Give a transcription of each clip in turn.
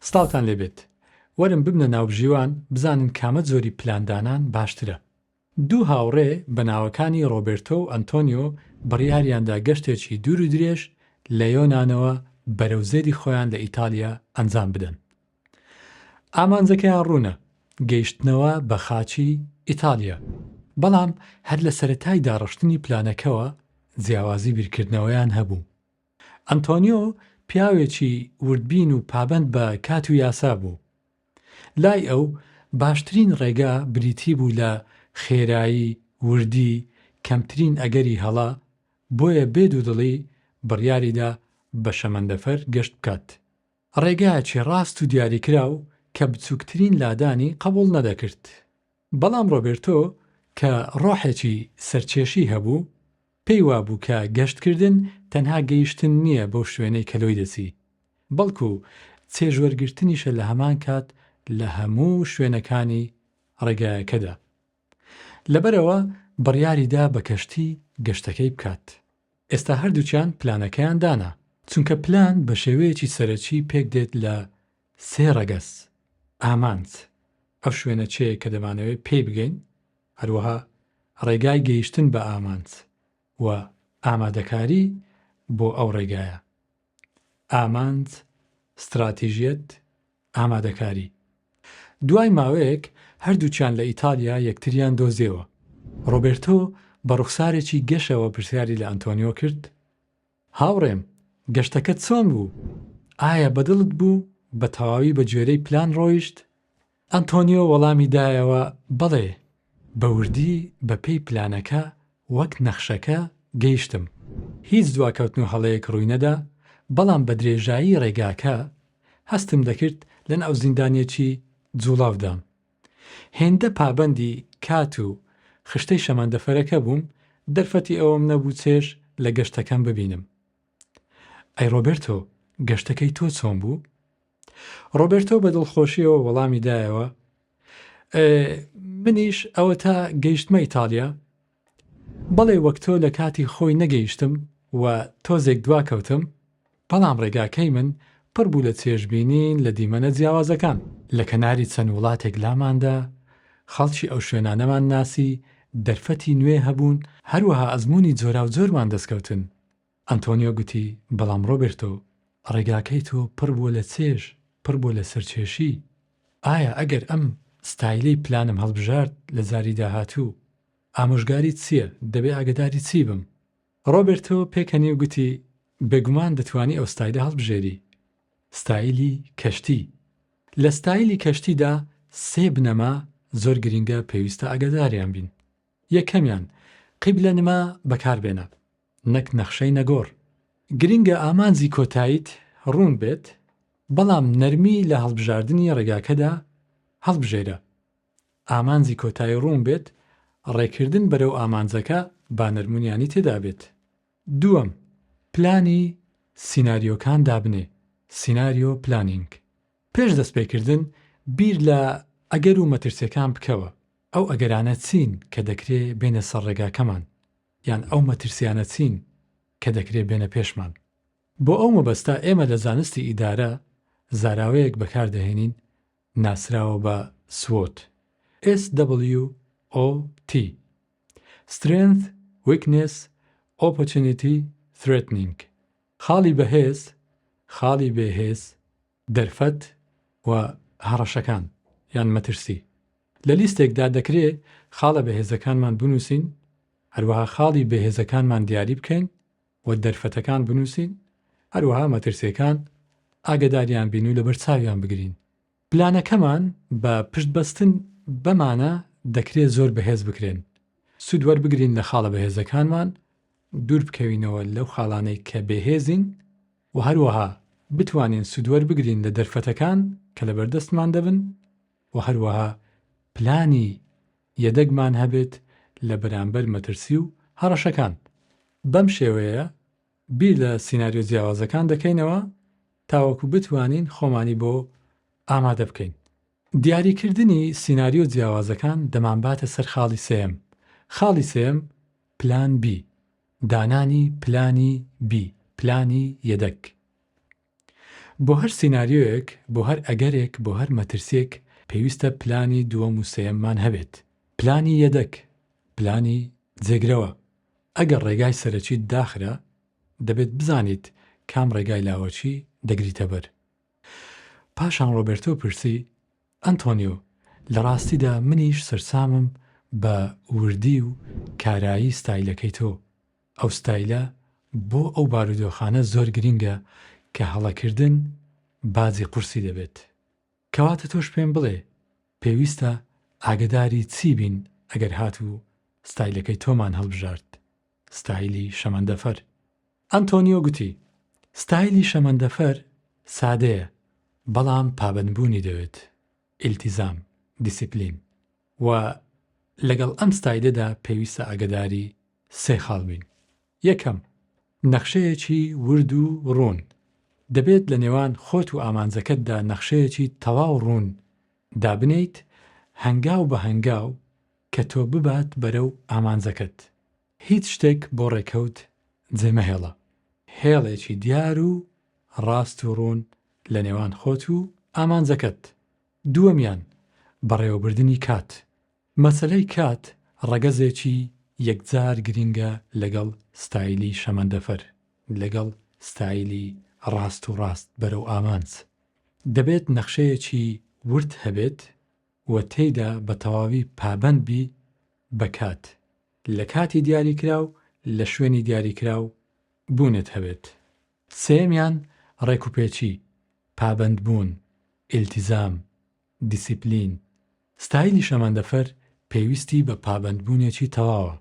سڵاوتان لێبێت. وەرن ببنە ناوبژیوان بزانن کامە زۆری پلاندانان باشترە. دوو هاوڕێ بە ناوەکانی ڕۆبێرتۆ و ئەنتۆنیۆ بڕیاریاندا گەشتێکی دوور و درێژ لە یۆنانەوە بەرەو زێری خۆیان لە ئیتالیا ئەنجام بدەن. ئامانجەکەیان ڕوونە گەیشتنەوە بە خاچی ئیتالیا. بەڵام هەر لە سەرەتای داڕشتنی پلانەکەوە جیاوازی بیرکردنەوەیان هەبوو. ئەنتۆنیۆ پیاوێکی وردبین و پابەند بە کات و یاسا بوو. لای ئەو باشترین ڕێگا بریتی بوو لە خێرایی، وردی، کەمترین ئەگەری هەڵا، بۆیە بێدوودڵی بڕیاریدا بە شەمەندەفەر گەشت بکات. ڕێگایەکی ڕاست و دیاریکراو کە بچووکترین لادانی قبوڵ نەدەکرد. بەڵام ڕۆبێرتۆ کە ڕۆحێکی سەرکێشی هەبوو، پێی وابوو کە گەشتکردن تەنها گەیشتن نییە بەو شوێنەی کەلۆی دەچی، بەڵکو چێژوەرگرتنیشە لە هەمان کات لە هەموو شوێنەکانی ڕێگایەکەدا. لەبەرەوە بڕیاریدا بە کەشتی گەشتەکەی بکات. ئێستا هەردووچیان پلانەکەیان دانا، چونکە پلان بە شێوەیەکی سەرەکی پێک دێت لە 3 ڕەگەس: ئامانج، ئەو شوێنە چێ کە دەمانەوێت پێی بگەین، هەروەها ڕێگای گەیشتن بە ئامانج و ئامادەکاری بۆ ئەو ڕێگایە. ئامانج، ستراتیژیەت، ئامادەکاری. دوای ماوەیەک هەردووچیان لە ئیتالیا یەکتریان دۆزیەوە. ڕۆبێرتۆ بە ڕوخسارێکی گەشەوە پرسیاری لە ئەنتۆنیۆ کرد: هاوڕێم، گەشتەکەت چۆن بوو؟ ئایا بەدڵت بوو بە تەواوی بە گوێرەی پلان ڕۆیشت؟ ئەنتۆنیۆ وەڵامی دایەوە: بەڵێ، بە وردی بە پێی پلانەکە وەک نەخشەکە گەیشتم. هیچ دواکەوتن و هەڵەیەک ڕووی نەدا، بەڵام بە درێژایی ڕێگاکە هەستم دەکرد لە ناو زیندانێکی جوڵاودام. هێندە پابەندی کات و خشتەی شەمەندەفەرەکە بووم، دەرفەتی ئەوەم نەبوو چێژ لە گەشتەکەم ببینم. ئەی ڕۆبێرتۆ، گەشتەکەی تۆ چۆن بوو؟ ڕۆبێرتۆ بە دڵخۆشیەوە وەڵامی دایەوە: منیش ئەوە تا گەیشتمە ئیتالیا. بەڵێ، وەک تۆ لە کاتی خۆی نەگەیشتم و تۆزێک دواکەوتم، بەڵام ڕێگاکەی من پڕ بوو لە چێژبینین لە دیمەنە جیاوازەکان. لە کەناری چەند وڵاتێک لاماندا، خەڵکی ئەو شوێنانەمان ناسی، دەرفەتی نوێ هەبوون، هەروەها ئەزموونی جۆرا و جۆرمان دەستکەوتن. ئەنتۆنیۆ گوتی: بەڵام ڕۆبێرتۆ، ڕێگاکەی تۆ پڕ بووە لە چێژ، پڕ بووە لە سەرکێشی. ئایا ئەگەر ئەم ستایلەی پلانم هەڵبژارد لە جاری داهاتوو، ئامۆژگاری چییە؟ دەبێ ئاگداری چی بم؟ ڕۆبێرتۆ پێکەنی و گوتی: بێگومان دەتوانی ئەو ستایلە هەڵبژێری. ستایلی کەشتی. لە ستایلی کەشتیدا 3 بنەما زۆر گرنگە پێویستە ئاگاداریان بین. یەکەمیان، قیبلە نما بەکاربێنە، نەک نەخشەی نەگۆڕ. گرنگە ئامانجی کۆتاییت ڕوون بێت، بەڵام نەرمی لە هەڵبژاردننی ڕێگاکەدا هەڵبژێرە. ئامانجی کۆتایی ڕوون بێت، ڕێکردن بەرەو ئامانجەکە با نەرمونیانی تێدا بێت. دووەم، پلانی سیناریۆکان دابنێ، سیناریۆ پلانینگ. پێش دەستپێکردن بیر لە ئەگەر و مەترسیەکان بکەوە. ئەو ئەگەرانە چین کە دەکرێ بێنە سەر ڕێگاکەمان، یان ئەو مەترسیانە چین کە دەکرێ بێنە پێشمان. بۆ ئەو مەبەستا ئێمە لە زانستی ئیدارە زاراوەیەک بەکاردەهێنین ناسراوە بە SWOT. SWOT. Strength, Weakness, Opportunity, Threatening. خاڵی بەهێز، خاڵی بێهێز، دەرفەت و هەڕەشەکان یان مەترسی. لە لیستێکدا دەکرێ خاڵە بەهێزەکانمان بنووسین، هەروەها خاڵی بەهێزەکانمان دیاری بکەین و دەرفەتەکان بنووسین، هەروەها مەترسیەکان ئاگداریان بین و لەبەر چاویان بگرین. پلانەکەمان بە پشتبەستن بەمانە دەکرێت زۆر بەهێز بکرێن. سوود وەربگرین لە خاڵە بەهێزەکانمان، دوور بکەوینەوە لەو خاڵانەی کە بێهێزین، و هەروەها بتوانین سوود وەربگرین لە دەرفەتەکان کە لە بەردەستمان دەبن، و هەروەها پلانی یەدەگمان هەبێت لە بەرامبەر مەترسی و هەڕەشەکان. بەم شێوەیە بیر لە سیناریۆ جیاوازەکان دەکەینەوە تاوەکو بتوانین خۆمانی بۆ ئامادە بکەین. دیاریکردنی سیناریۆ جیاوازەکان دەمانباتە سەر خاڵی سێم. خاڵی سێم، پلان B. دانانی پلانی B، پلانی یەدەک. بۆ هەر سیناریۆیەک، بۆ هەر ئەگەرێک، بۆ هەر مەترسێک پێویستە پلانی دووەم و سێیەممان هەبێت. پلانی یەدەک، پلانی جێگرەوە. ئەگەر ڕێگای سەرەکیت داخرا، دەبێت بزانیت کام ڕێگای لاوەچی دەگریتە بەر. پاشان ڕۆبێرتۆ پرسی: ئەنتۆنیۆ، لە ڕاستیدا منیش سەرسامم بە وردی و کارایی ستایلەکەی تۆ. ئەو ستایلە بۆ ئەو بارودۆخانە زۆر گرینگە کە هەڵەکردن بازی قورسی دەبێت. کەواتە تۆش پێم بڵێ پێویستە ئاگداری چی بین ئەگەر هاتوو ستایلەکەی تۆمان هەڵبژارد؟ ستایلی شەمەندەفەر. ئەنتۆنیۆ گوتی: ستایلی شەمەندەفەر سادەیە، بەڵام پابەندبوونی دەوێت، ئیلتیزام، دیسیپلین. و لەگەڵ ئەم ستایلەدا پێویستە ئاگداری سێ خاڵ بین. یەکەم، نەخشەیەکی ورد و ڕوون. دەبێت لە نێوان خۆت و ئامانجەکەتدا نەخشەیەکی تەواو ڕوون دابنیت، هەنگاو بە هەنگاو کە تۆ ببات بەرەو ئامانجەکەت. هیچ شتێک بۆ ڕێکەوت جێمەهێڵە. هێڵێکی دیار و ڕاست و ڕوون لە نێوان خۆت و ئامانجەکەت. دووەمیان، بەڕێوەبردنی کات. مەسەلەی کات ڕەگەزێکی یەکجار گرینگە لەگەڵ ستایلی شەمەندەفەر، لەگەڵ ستایلی ڕاست و ڕاست بەرەو ئامانج. دەبێت نەخشەیەکی ورد هەبێت و تێیدا بە تەواوی پابەند بی بە کات. لە کاتی دیاریکراو، لە شوێنی دیاریکراو بوونت هەبێت. سێمیان، ڕێکوپێکی، پابەند بوون، ئیلتیزام، دیسیپلین. ستایلی شەمەندەفەر پێویستی بە پابەندبوونێکی تەواوە.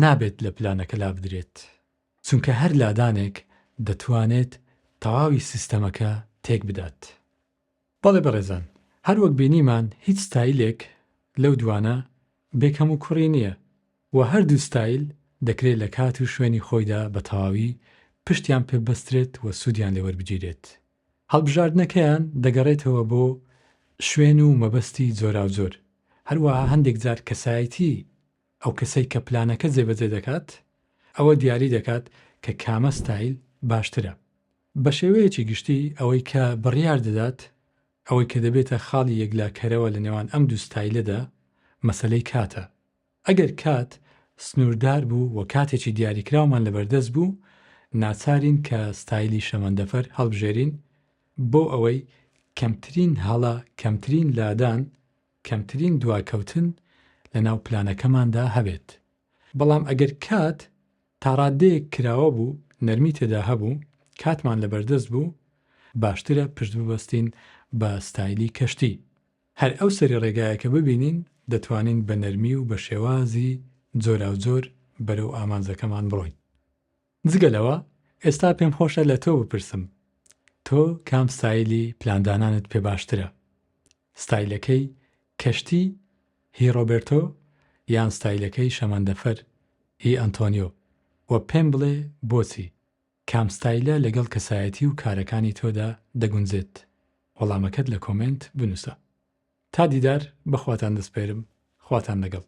نابێت لە پلانەکە لا بدرێت، چونکە هەر لادانێک دەتوانێت تەواوی سیستەمەکە تێک بدات. بەڵێ بەڕێزان، هەر وەک بینیمان هیچ ستایلێک لەو دوانە بێکەم و کوڕی نییە و هەردوو ستایل دەکرێت لە کات و شوێنی خۆیدا بە تەواوی پشتیان پێبەسترێت و سوودیان لێوەربگیرێت. هەڵبژاردنەکەیان دەگەڕێتەوە بۆ شوێن و مەبەستی جۆراوجۆر. هەروەها هەندێک جار کەسایەتی ئەو کەسەی کە پلانەکە جێبەجێ دەکات ئەوە دیاری دەکات کە کامە ستایل باشترە. بە شێوەیەکی گشتی ئەوەی کە بڕیار دەدات ئەوەی کە دەبێتە خاڵی یەکلاکەرەوە لە نێوان ئەم دوو ستایلەدا مەسەلەی کاتە. ئەگەر کات سنووردار بوو و کاتێکی دیاریکراومان لەبەردەست بوو، ناچارین کە ستایلی شەمەندەفەر هەڵبژێرین بۆ ئەوەی کەمترین هەڵە، کەمترین لادان، کەمترین دواکەوتن لە ناو پلانەکەماندا هەبێت. بەڵام ئەگەر کات تا ڕادەیەک کراوە بوو، نەرمی تێدا هەبوو، کاتمان لەبەردەست بوو، باشترە پشت ببەستین بە ستایلی کەشتی. هەر ئەو سەری ڕێگایەکە ببینین دەتوانین بە نەرمی و بە شێوازی جۆراوجۆر بەرەو ئامانجەکەمان بڕۆین. جگەلەوە ئێستا پێم خۆشە لە تۆ بپرسم: تۆ کام ستایلی پلاندانانت پێ باشترە؟ ستایلەکەی کەشتی هی ڕۆبێرتۆ یان ستایلەکەی شەمەندەفەر هی ئەنتۆنیۆ؟ و پێم بڵێ بۆچی؟ کام ستایلە لەگەڵ کەسایەتی و کارەکانی تۆدا دەگونجێت؟ وەڵامەکەت لە کۆمنت بنووسە. تا دیدار، بەخواتان دەسپێرم. خواتان لەگەڵ.